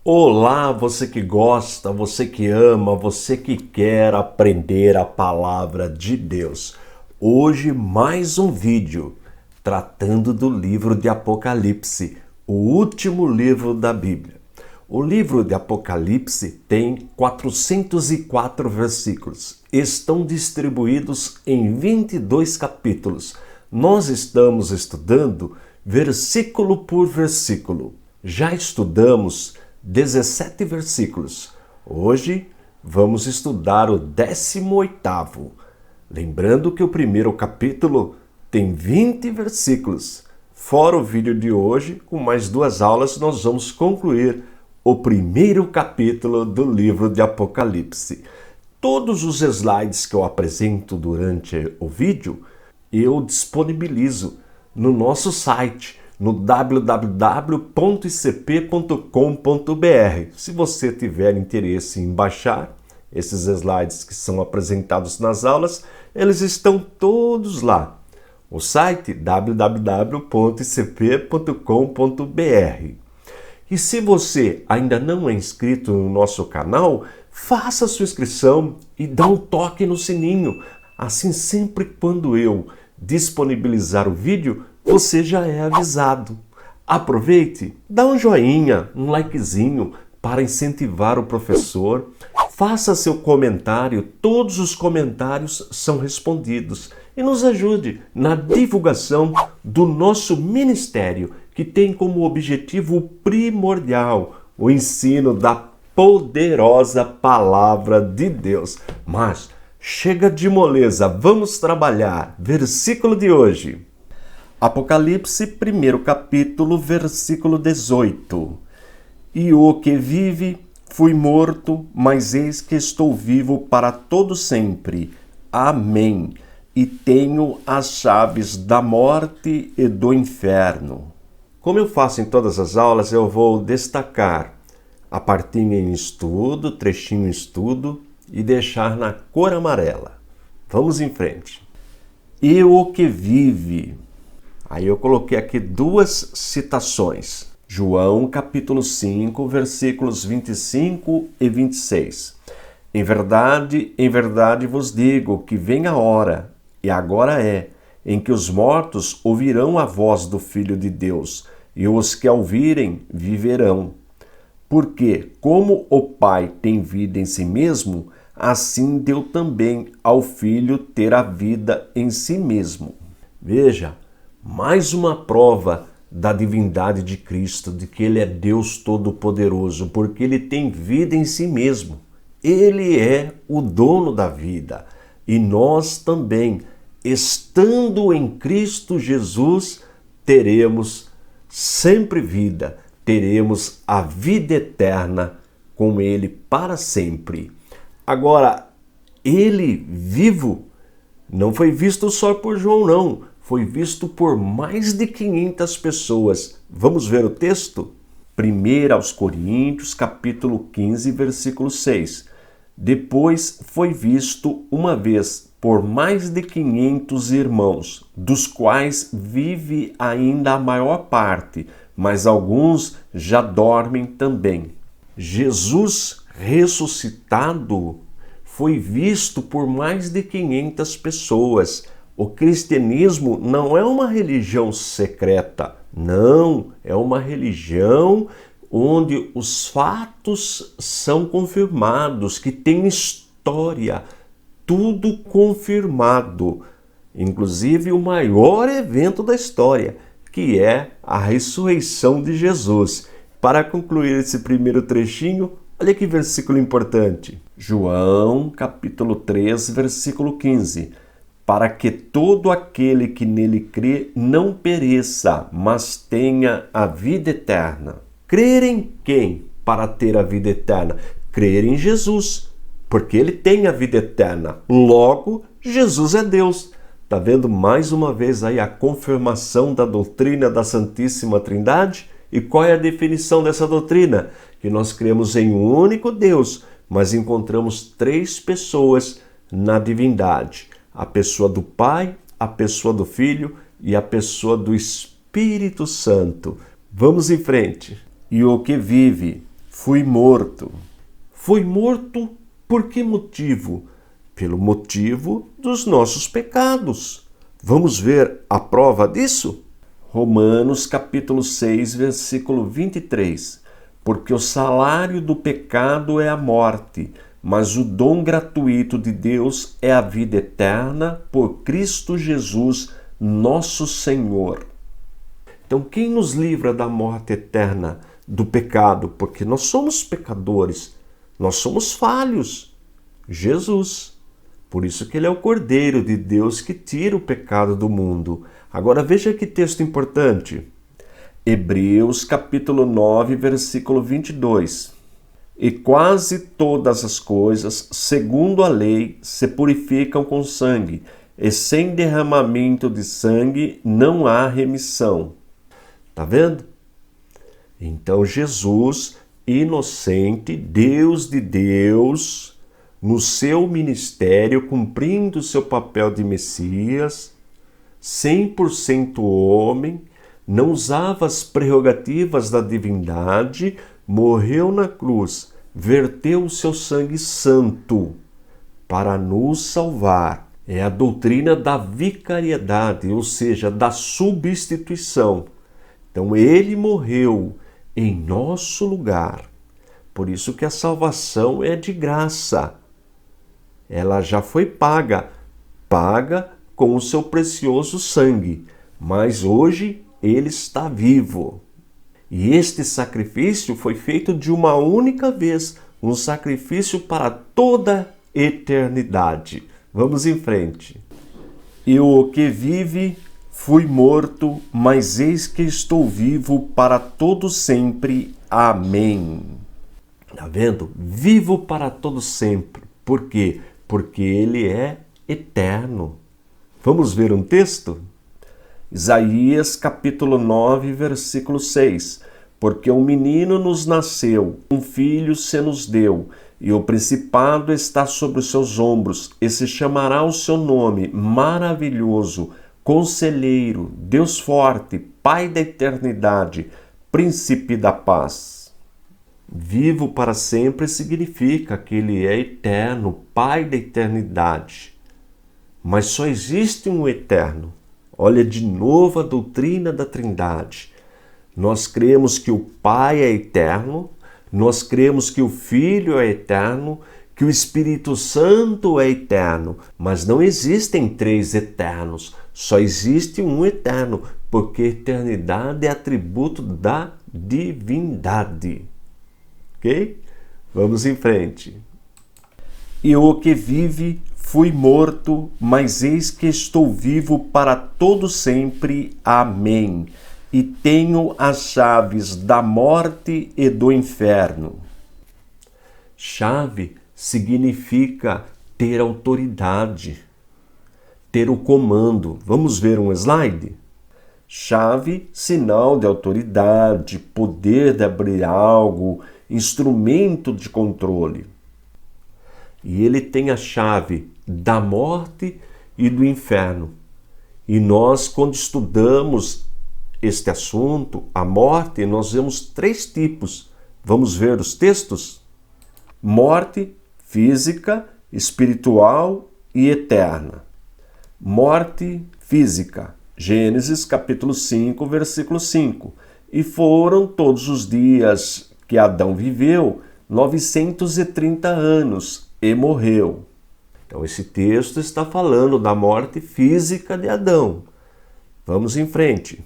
Olá, você que gosta, você que ama, você que quer aprender a palavra de Deus. Hoje mais um vídeo tratando do livro de Apocalipse, o último livro da Bíblia. O livro de Apocalipse tem 404 versículos. Estão distribuídos em 22 capítulos. Nós estamos estudando versículo por versículo. Já estudamos 17 versículos. Hoje vamos estudar o 18º. Lembrando que o primeiro capítulo tem 20 versículos. Fora o vídeo de hoje, com mais 2 aulas, nós vamos concluir o primeiro capítulo do livro de Apocalipse. Todos os slides que eu apresento durante o vídeo, eu disponibilizo no nosso site, no www.icp.com.br. Se você tiver interesse em baixar esses slides que são apresentados nas aulas, eles estão todos lá. O site www.icp.com.br. E se você ainda não é inscrito no nosso canal, faça sua inscrição e dá um toque no sininho. Assim, sempre quando eu disponibilizar o vídeo, você já é avisado. Aproveite, dá um joinha, um likezinho para incentivar o professor. Faça seu comentário, todos os comentários são respondidos. E nos ajude na divulgação do nosso ministério, que tem como objetivo primordial o ensino da poderosa palavra de Deus. Mas chega de moleza, vamos trabalhar. Versículo de hoje. Apocalipse, primeiro capítulo, versículo 18. E o que vive, fui morto, mas eis que estou vivo para todo sempre. Amém. E tenho as chaves da morte e do inferno. Como eu faço em todas as aulas, eu vou destacar a partinha em estudo, trechinho em estudo e deixar na cor amarela. Vamos em frente. E o que vive. Aí eu coloquei aqui 2 citações. João capítulo 5, versículos 25 e 26. Em verdade vos digo que vem a hora, e agora é, em que os mortos ouvirão a voz do Filho de Deus, e os que a ouvirem viverão. Porque, como o Pai tem vida em si mesmo, assim deu também ao Filho ter a vida em si mesmo. Veja, mais uma prova da divindade de Cristo, de que Ele é Deus Todo-Poderoso, porque Ele tem vida em si mesmo. Ele é o dono da vida. E nós também, estando em Cristo Jesus, teremos sempre vida, teremos a vida eterna com Ele para sempre. Agora, Ele vivo não foi visto só por João, não. Foi visto por mais de 500 pessoas. Vamos ver o texto? 1 aos Coríntios, capítulo 15, versículo 6. Depois foi visto uma vez por mais de 500 irmãos, dos quais vive ainda a maior parte, mas alguns já dormem também. Jesus ressuscitado foi visto por mais de 500 pessoas. O cristianismo não é uma religião secreta, não, é uma religião onde os fatos são confirmados, que tem história, tudo confirmado, inclusive o maior evento da história, que é a ressurreição de Jesus. Para concluir esse primeiro trechinho, olha que versículo importante. João, capítulo 3, versículo 15. Para que todo aquele que nele crê não pereça, mas tenha a vida eterna. Crer em quem para ter a vida eterna? Crer em Jesus, porque ele tem a vida eterna. Logo, Jesus é Deus. Está vendo mais uma vez aí a confirmação da doutrina da Santíssima Trindade? E qual é a definição dessa doutrina? Que nós cremos em um único Deus, mas encontramos 3 pessoas na divindade. A pessoa do Pai, a pessoa do Filho e a pessoa do Espírito Santo. Vamos em frente. E o que vive, Fui morto. Fui morto por que motivo? Pelo motivo dos nossos pecados. Vamos ver a prova disso? Romanos capítulo 6, versículo 23. Porque o salário do pecado é a morte, mas o dom gratuito de Deus é a vida eterna por Cristo Jesus, nosso Senhor. Então, quem nos livra da morte eterna, do pecado? Porque nós somos pecadores, nós somos falhos. Jesus. Por isso que ele é o Cordeiro de Deus que tira o pecado do mundo. Agora veja que texto importante. Hebreus capítulo 9, versículo 22. E quase todas as coisas, segundo a lei, se purificam com sangue, e sem derramamento de sangue não há remissão. Tá vendo? Então Jesus, inocente, Deus de Deus, no seu ministério, cumprindo o seu papel de Messias, 100% homem, não usava as prerrogativas da divindade, morreu na cruz, verteu o seu sangue santo para nos salvar. É a doutrina da vicariedade, ou seja, da substituição. Então ele morreu em nosso lugar. Por isso que a salvação é de graça. Ela já foi paga com o seu precioso sangue, mas hoje ele está vivo. E este sacrifício foi feito de uma única vez, um sacrifício para toda a eternidade. Vamos em frente. E o que vive, fui morto, mas eis que estou vivo para todo sempre. Amém. Está vendo? Vivo para todo sempre. Por quê? Porque ele é eterno. Vamos ver um texto? Isaías capítulo 9, versículo 6. Porque um menino nos nasceu, um filho se nos deu, e o principado está sobre os seus ombros, e se chamará o seu nome Maravilhoso, Conselheiro, Deus Forte, Pai da Eternidade, Príncipe da Paz. Vivo para sempre significa que ele é eterno, Pai da eternidade. Mas só existe um eterno. Olha de novo a doutrina da Trindade. Nós cremos que o Pai é eterno, nós cremos que o Filho é eterno, que o Espírito Santo é eterno, mas não existem três eternos, só existe um eterno, porque eternidade é atributo da divindade. Ok? Vamos em frente. E o que vive, fui morto, mas eis que estou vivo para todo sempre. Amém. E tenho as chaves da morte e do inferno. Chave significa ter autoridade, ter o comando. Vamos ver um slide? Chave, sinal de autoridade, poder de abrir algo, instrumento de controle. E ele tem a chave da morte e do inferno. E nós, quando estudamos este assunto, a morte, nós vemos três tipos. Vamos ver os textos? Morte física, espiritual e eterna. Morte física. Gênesis capítulo 5, versículo 5. E foram todos os dias que Adão viveu 930 anos e morreu. Então esse texto está falando da morte física de Adão. Vamos em frente.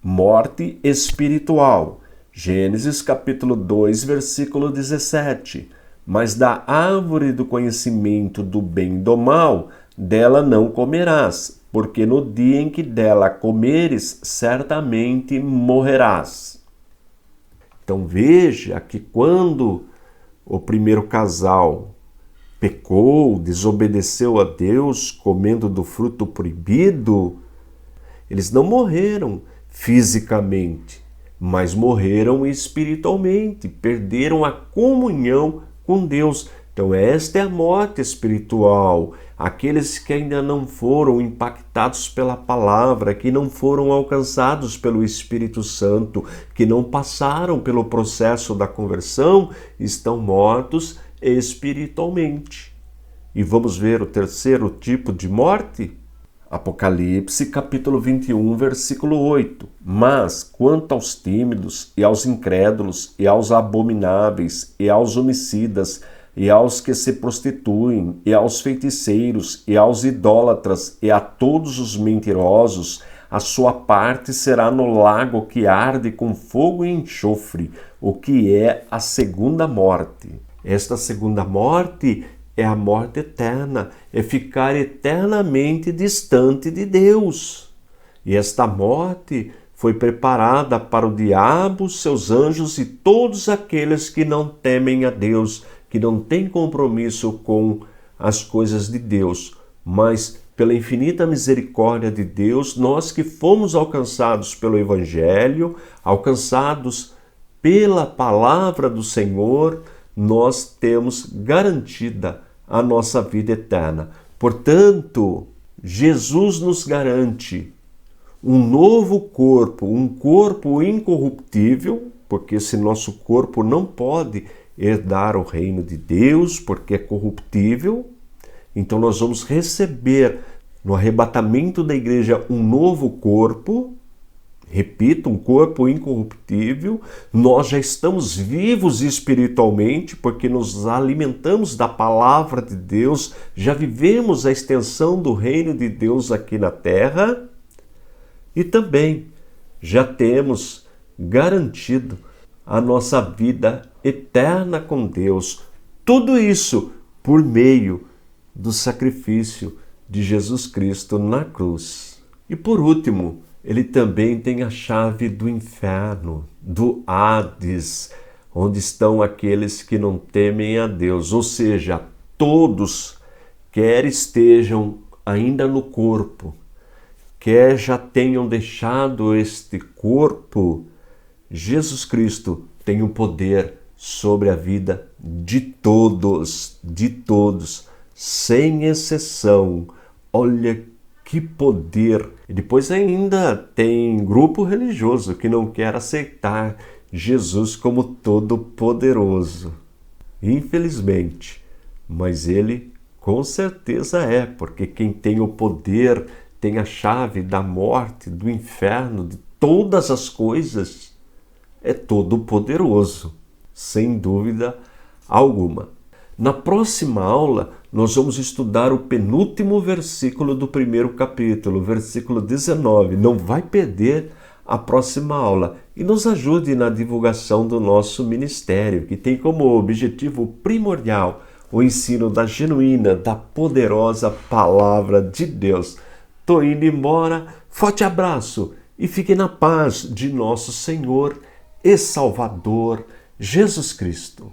Morte espiritual. Gênesis capítulo 2, versículo 17. Mas da árvore do conhecimento do bem e do mal, dela não comerás, porque no dia em que dela comeres, certamente morrerás. Então veja que quando o primeiro casal pecou, desobedeceu a Deus, comendo do fruto proibido, eles não morreram fisicamente, mas morreram espiritualmente, perderam a comunhão com Deus, Então esta é a morte espiritual. Aqueles que ainda não foram impactados pela palavra, que não foram alcançados pelo Espírito Santo, que não passaram pelo processo da conversão, estão mortos espiritualmente. E vamos ver o terceiro tipo de morte? Apocalipse capítulo 21, versículo 8. Mas, quanto aos tímidos, e aos incrédulos, e aos abomináveis, e aos homicidas, e aos que se prostituem, e aos feiticeiros, e aos idólatras, e a todos os mentirosos, a sua parte será no lago que arde com fogo e enxofre, o que é a segunda morte. Esta segunda morte é a morte eterna, é ficar eternamente distante de Deus. E esta morte foi preparada para o diabo, seus anjos e todos aqueles que não temem a Deus, que não têm compromisso com as coisas de Deus. Mas, pela infinita misericórdia de Deus, nós que fomos alcançados pelo Evangelho, alcançados pela palavra do Senhor, nós temos garantida a nossa vida eterna. Portanto, Jesus nos garante um novo corpo, um corpo incorruptível, porque esse nosso corpo não pode herdar o reino de Deus, porque é corruptível. Então nós vamos receber no arrebatamento da igreja um novo corpo, repito, um corpo incorruptível. Nós já estamos vivos espiritualmente, porque nos alimentamos da palavra de Deus, já vivemos a extensão do reino de Deus aqui na terra e também já temos garantido a nossa vida eterna com Deus. Tudo isso por meio do sacrifício de Jesus Cristo na cruz. E por último, ele também tem a chave do inferno, do Hades, onde estão aqueles que não temem a Deus, ou seja, todos, quer estejam ainda no corpo, quer já tenham deixado este corpo, Jesus Cristo tem o poder sobre a vida de todos, sem exceção. Olha que poder! E depois ainda tem grupo religioso que não quer aceitar Jesus como todo-poderoso. Infelizmente, mas ele com certeza é, porque quem tem o poder, tem a chave da morte, do inferno, de todas as coisas, é todo-poderoso, sem dúvida alguma. Na próxima aula, nós vamos estudar o penúltimo versículo do primeiro capítulo, versículo 19. Não vai perder a próxima aula e nos ajude na divulgação do nosso ministério, que tem como objetivo primordial o ensino da genuína, da poderosa palavra de Deus. Tô indo embora, forte abraço e fique na paz de nosso Senhor e Salvador Jesus Cristo.